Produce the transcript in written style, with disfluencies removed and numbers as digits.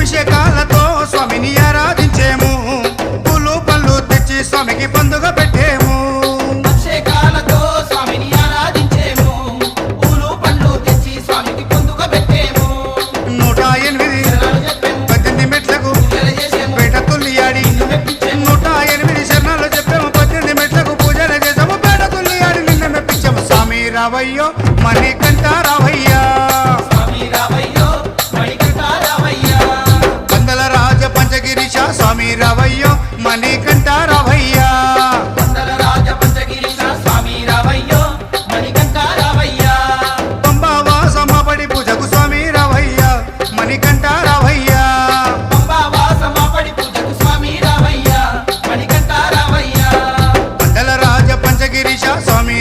అభిషేకాలతో స్వామిని ఆరాధించేము పూలు పళ్ళు తెచ్చి స్వామికి పండుగ పెట్టేము అభిషేకాలతో స్వామిని ఆరాధించేము పూలు పండ్లు తెచ్చి స్వామికి పండుగ పెట్టేము 108 18 మెట్లకు పేట తుల్లియాడి 108 శరణాలు చెప్పాము 18 మెట్లకు పూజలు చేసాము పేట తుల్లియాడి నిన్న మెప్పించాము స్వామి రావయ్యో మణికంఠ రావయ్యా స్వామి రావయ్యో మణికంఠ రావయ్యా పందల రాజ పంచగిరీశ స్వామి రావయ్యో మణికంఠ రావయ్యా పందల రాజ పంచగిరీశ స్వామి రావయ్యో మణికంఠ రావయ్యా పంబావాస మాపడి పూజకు స్వామి రావయ్యా మణికంఠ రావయ్యా పంబావాస మాపడి పూజకు స్వామి రావయ్యా మణికంఠ రావయ్యా పందల రాజ పంచగిరీశ స్వామి